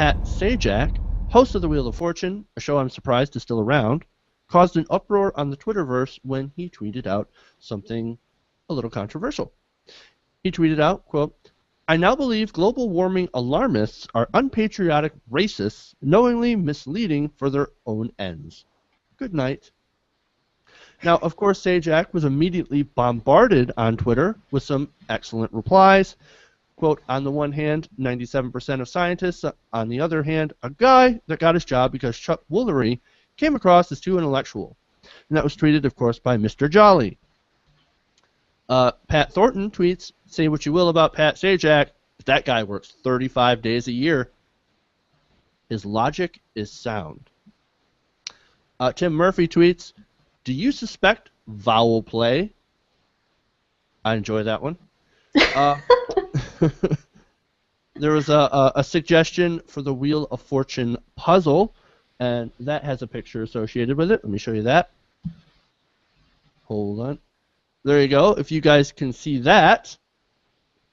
Pat Sajak, host of The Wheel of Fortune, a show I'm surprised is still around, caused an uproar on the Twitterverse when he tweeted out something a little controversial. He tweeted out, quote, "I now believe global warming alarmists are unpatriotic racists knowingly misleading for their own ends. Good night." Now, of course, Sajak was immediately bombarded on Twitter with some excellent replies. Quote, "On the one hand, 97% of scientists. On the other hand, a guy that got his job because Chuck Woolery came across as too intellectual." And that was tweeted, of course, by Mr. Jolly. Pat Thornton tweets, "Say what you will about Pat Sajak, but that guy works 35 days a year. His logic is sound." Tim Murphy tweets, "Do you suspect vowel play?" I enjoy that one. There was a suggestion for the Wheel of Fortune puzzle, and that has a picture associated with it. Let me show you that. Hold on. There you go. If you guys can see that,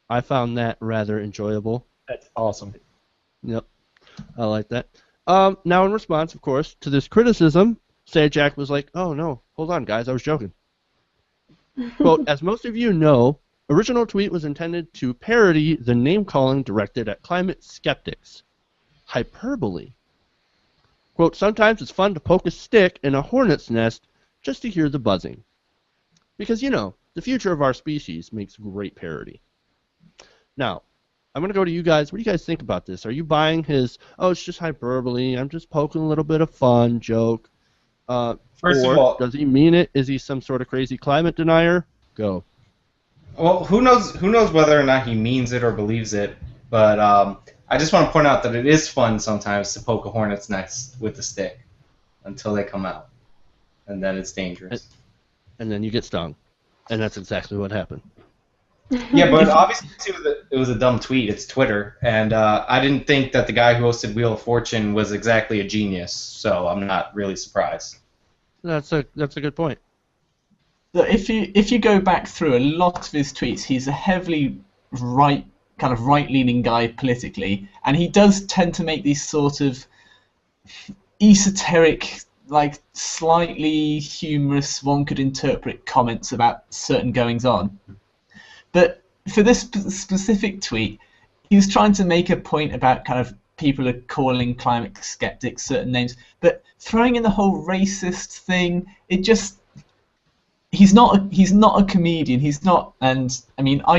I found that rather enjoyable. That's awesome. Yep, I like that. Now, in response, of course, to this criticism, Sajak was like, "Oh no, hold on, guys, I was joking." Quote, "As most of you know, original tweet was intended to parody the name-calling directed at climate skeptics. Hyperbole. Quote, sometimes it's fun to poke a stick in a hornet's nest just to hear the buzzing. Because, you know, the future of our species makes great parody." Now, I'm going to go to you guys. What do you guys think about this? Are you buying his, "Oh, it's just hyperbole, I'm just poking a little bit of fun" joke? First of all, does he mean it? Is he some sort of crazy climate denier? Go. Well, who knows whether or not he means it or believes it, but I just want to point out that it is fun sometimes to poke a hornet's nest with a stick until they come out, and then it's dangerous. And then you get stung, and that's exactly what happened. Yeah, but obviously it was a dumb tweet. It's Twitter, and I didn't think that the guy who hosted Wheel of Fortune was exactly a genius, so I'm not really surprised. That's a good point. If you go back through a lot of his tweets, he's a heavily right-leaning guy politically, and he does tend to make these sort of esoteric, like slightly humorous, one could interpret comments about certain goings-on. But for this specific tweet, he was trying to make a point about kind of people are calling climate skeptics certain names, but throwing in the whole racist thing, it just... He's not a comedian. He's not, and I mean, I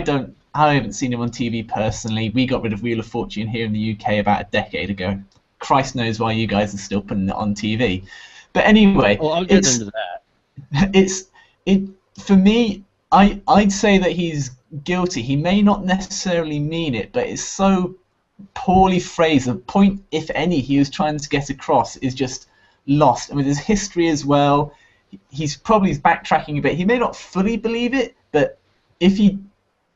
haven't seen him on TV personally. We got rid of Wheel of Fortune here in the UK about a decade ago. Christ knows why you guys are still putting it on TV. But anyway, well, I'll get into that. For me, I'd say that he's guilty. He may not necessarily mean it, but it's so poorly phrased. The point, if any, he was trying to get across is just lost. I mean, there's history as well. He's probably backtracking a bit. He may not fully believe it, but if he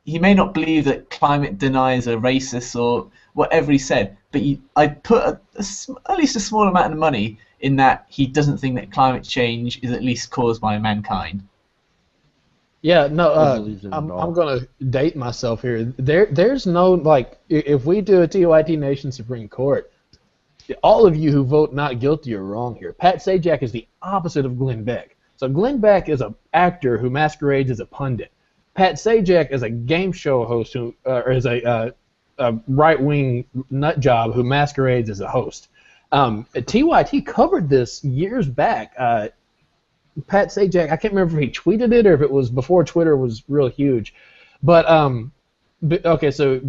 may not believe that climate deniers are racist or whatever he said, but I'd put at least a small amount of money in that he doesn't think that climate change is at least caused by mankind. Yeah, no, I'm going to date myself here. There's no, like, if we do a TYT Nation Supreme Court, all of you who vote not guilty are wrong here. Pat Sajak is the opposite of Glenn Beck. So Glenn Beck is an actor who masquerades as a pundit. Pat Sajak is a game show host who is a right-wing nut job who masquerades as a host. TYT covered this years back. Pat Sajak, I can't remember if he tweeted it or if it was before Twitter was real huge. But okay, so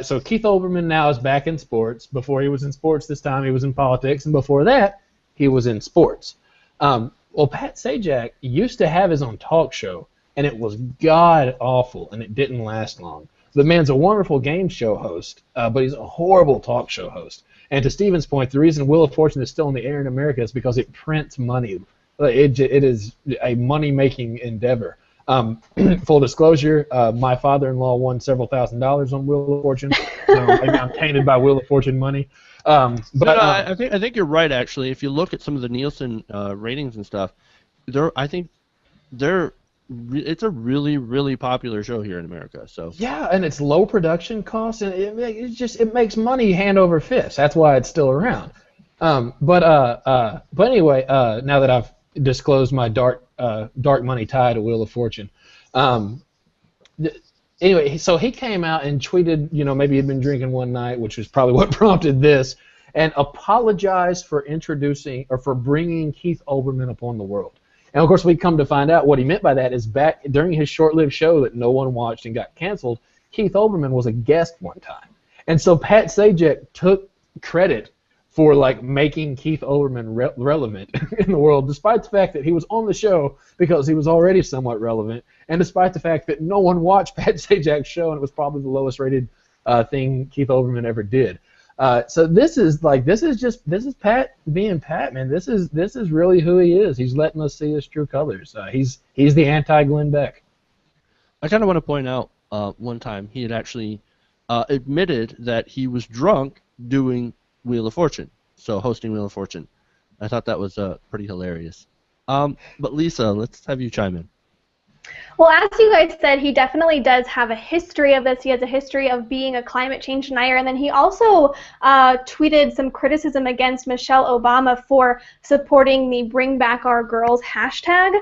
so Keith Olbermann now is back in sports. Before he was in sports this time, he was in politics, and before that, he was in sports. Well, Pat Sajak used to have his own talk show, and it was god-awful, and it didn't last long. The man's a wonderful game show host, but he's a horrible talk show host. And to Steven's point, the reason Wheel of Fortune is still in the air in America is because it prints money. It is a money-making endeavor. Full disclosure, my father-in-law won several $1,000s on Wheel of Fortune, so maybe I'm tainted by Wheel of Fortune money. I think you're right, actually. If you look at some of the Nielsen ratings and stuff, I think they're it's a really, really popular show here in America. So yeah, and it's low production costs, and it makes money hand over fist. That's why it's still around. But anyway, now that I've disclosed my dark money tie to Wheel of Fortune, anyway, so he came out and tweeted, maybe he'd been drinking one night, which was probably what prompted this, and apologized for bringing Keith Olbermann upon the world. And of course, we come to find out what he meant by that is back during his short-lived show that no one watched and got canceled, Keith Olbermann was a guest one time. And so Pat Sajak took credit for making Keith Olbermann relevant in the world, despite the fact that he was on the show because he was already somewhat relevant, and despite the fact that no one watched Pat Sajak's show, and it was probably the lowest rated thing Keith Olbermann ever did. So this is Pat being Pat, man. This is really who he is. He's letting us see his true colors. He's the anti-Glenn Beck. I kind of want to point out one time he had actually admitted that he was drunk doing Wheel of Fortune, so hosting Wheel of Fortune. I thought that was pretty hilarious. But Lisa, let's have you chime in. Well, as you guys said, he definitely does have a history of this. He has a history of being a climate change denier, and then he also tweeted some criticism against Michelle Obama for supporting the Bring Back Our Girls hashtag.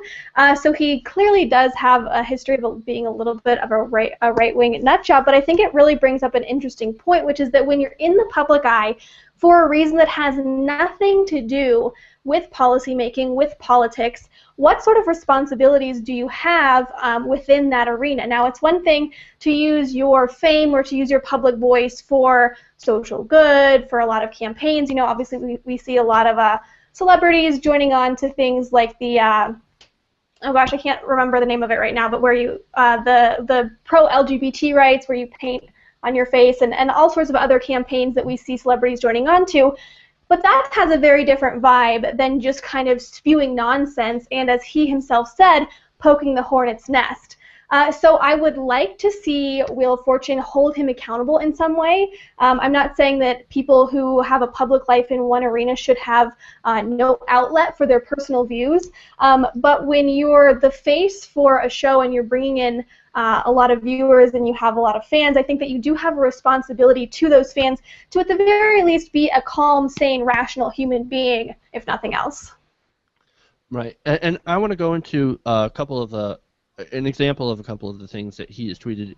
So he clearly does have a history of being a little bit of a right-wing nutjob, but I think it really brings up an interesting point, which is that when you're in the public eye for a reason that has nothing to do with policymaking, with politics, what sort of responsibilities do you have within that arena? Now, it's one thing to use your fame or to use your public voice for social good, for a lot of campaigns. Obviously we see a lot of celebrities joining on to things like the, oh gosh, I can't remember the name of it right now, but where you, the pro-LGBT rights, where you paint on your face, and all sorts of other campaigns that we see celebrities joining on to. But that has a very different vibe than just kind of spewing nonsense and, as he himself said, poking the hornet's nest. So I would like to see Wheel of Fortune hold him accountable in some way. I'm not saying that people who have a public life in one arena should have no outlet for their personal views, but when you're the face for a show and you're bringing in a lot of viewers and you have a lot of fans, I think that you do have a responsibility to those fans to at the very least be a calm, sane, rational human being, if nothing else. Right, and I want to go into an example of a couple of the things that he has tweeted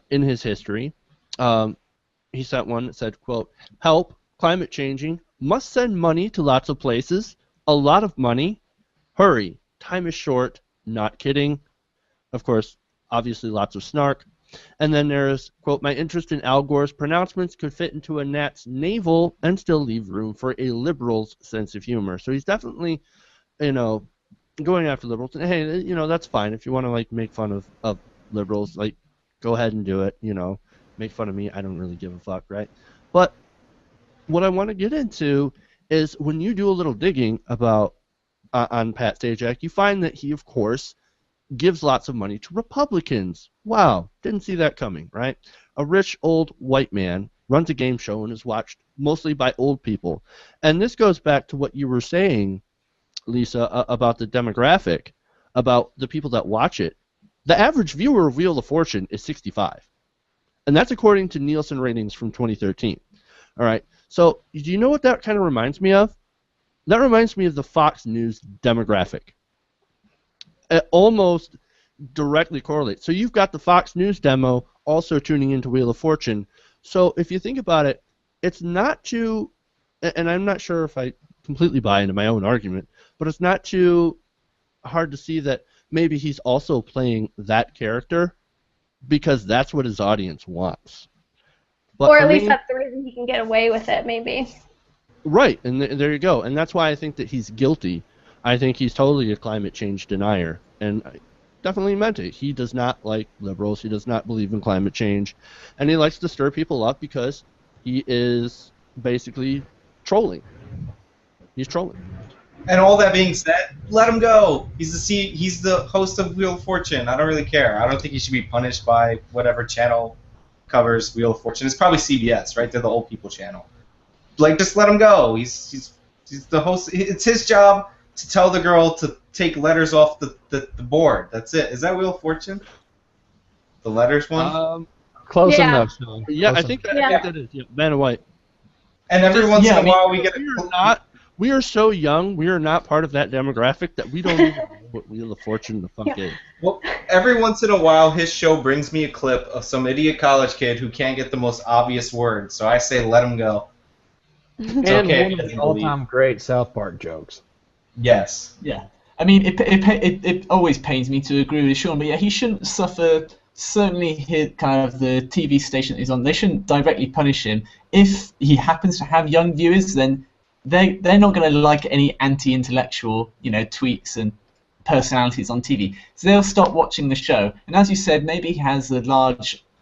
in his history. He sent one that said, quote, "Help, climate changing, must send money to lots of places, a lot of money, hurry, time is short, not kidding." Of course, obviously lots of snark. And then there's, quote, "My interest in Al Gore's pronouncements could fit into a gnat's navel and still leave room for a liberal's sense of humor." So he's definitely, going after liberals. And hey, that's fine. If you want to, make fun of liberals, go ahead and do it, Make fun of me. I don't really give a fuck, right? But what I want to get into is when you do a little digging about on Pat Sajak, you find that he, of course, gives lots of money to Republicans. Wow, didn't see that coming, right? A rich old white man runs a game show and is watched mostly by old people. And this goes back to what you were saying, Lisa, about the demographic, about the people that watch it. The average viewer of Wheel of Fortune is 65. And that's according to Nielsen ratings from 2013. All right, so do you know what that kind of reminds me of? That reminds me of the Fox News demographic. It almost directly correlates. So you've got the Fox News demo also tuning into Wheel of Fortune. So if you think about it, it's not too, and I'm not sure if I completely buy into my own argument, but it's not too hard to see that maybe he's also playing that character because that's what his audience wants. But or at least that's the reason he can get away with it, maybe. Right, and there you go. And that's why I think that he's guilty. I think he's totally a climate change denier, and I definitely meant it. He does not like liberals. He does not believe in climate change, and he likes to stir people up because he is basically trolling. He's trolling. And all that being said, let him go. He's the host of Wheel of Fortune. I don't really care. I don't think he should be punished by whatever channel covers Wheel of Fortune. It's probably CBS, right? They're the old people channel. Just let him go. He's the host. It's his job to tell the girl to take letters off the board. That's it. Is that Wheel of Fortune? The letters one? Close enough, Sean. Yeah, Close I think enough. that is. Yeah, Man in White. And every once in a while we get we are so young, we are not part of that demographic that we don't even know what Wheel of Fortune the fuck is. Well, every once in a while his show brings me a clip of some idiot college kid who can't get the most obvious word, so I say let him go. It's okay. One of the all-time great South Park jokes. Yes. Yeah. I mean, it always pains me to agree with Sean, but yeah, he shouldn't suffer. Certainly, the TV station that he's on, they shouldn't directly punish him. If he happens to have young viewers, then they're not going to like any anti-intellectual, tweets and personalities on TV. So they'll stop watching the show. And as you said, maybe he has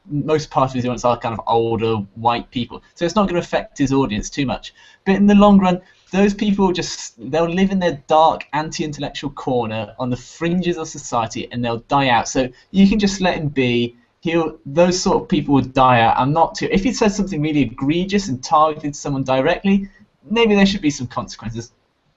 most part of his audience are kind of older white people, so it's not going to affect his audience too much. But in the long run, those people they'll live in their dark anti-intellectual corner on the fringes of society, and they'll die out. So you can just let him be. Those sort of people would die out. If he says something really egregious and targeted someone directly, maybe there should be some consequences.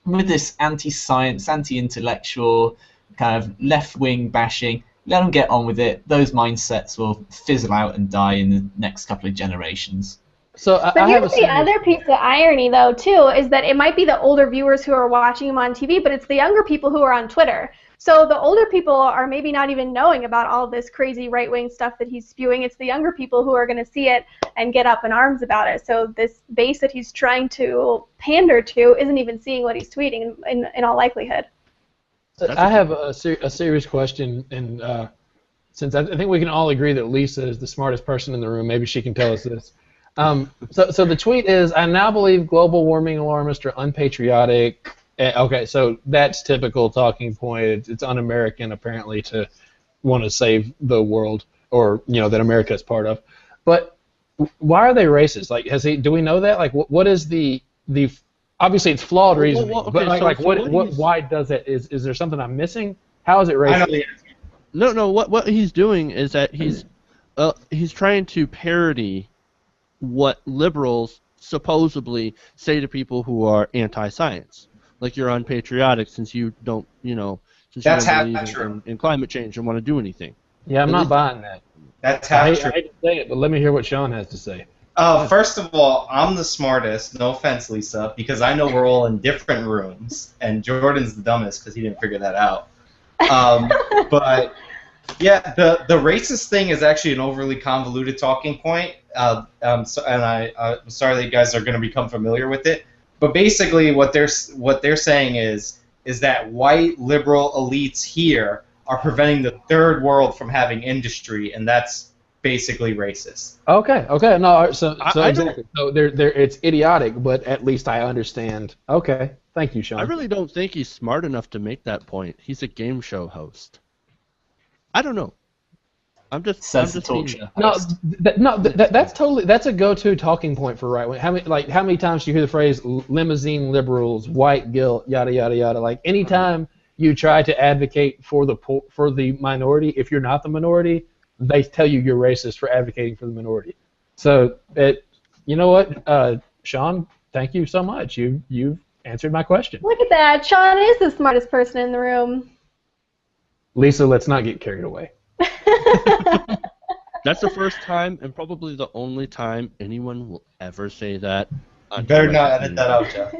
With this anti-science, anti-intellectual kind of left-wing bashing, let them get on with it. Those mindsets will fizzle out and die in the next couple of generations. But here's the other piece of irony, though, too, is that it might be the older viewers who are watching him on TV, but it's the younger people who are on Twitter. So the older people are maybe not even knowing about all this crazy right-wing stuff that he's spewing. It's the younger people who are going to see it and get up in arms about it. So this base that he's trying to pander to isn't even seeing what he's tweeting in all likelihood. I have a serious question, and since I think we can all agree that Lisa is the smartest person in the room, maybe she can tell us this. So the tweet is, I now believe global warming alarmists are unpatriotic. Okay, so that's typical talking point. It's un-American, apparently, to want to save the world, or that America is part of. But why are they racist? Like, do we know that? Like, what is the obviously it's flawed reasoning, but why does it? Is there something I'm missing? How is it racist? I know the answer. No. What he's doing is that he's trying to parody what liberals supposedly say to people who are anti-science. Like, you're unpatriotic since you don't, since That's you don't half believe true. in climate change and want to do anything. Yeah, I'm not buying that. That's half true. I hate to say it, but let me hear what Sean has to say. First of all, I'm the smartest. No offense, Lisa, because I know we're all in different rooms, and Jordan's the dumbest because he didn't figure that out. But yeah, the racist thing is actually an overly convoluted talking point, and I'm sorry that you guys are going to become familiar with it. But basically, what they're saying is that white liberal elites here are preventing the third world from having industry, and that's basically racist. Okay, no, so exactly. So it's idiotic, but at least I understand. Okay, thank you, Sean. I really don't think he's smart enough to make that point. He's a game show host. I don't know. I'm just that's a go-to talking point for right wing. How many times do you hear the phrase limousine liberals, white guilt, yada yada yada? Like, anytime you try to advocate for the minority, if you're not the minority, they tell you you're racist for advocating for the minority. So you know what, Sean? Thank you so much. You've answered my question. Look at that. Sean is the smartest person in the room. Lisa, let's not get carried away. That's the first time and probably the only time anyone will ever say that. You better not edit that out, Jeff.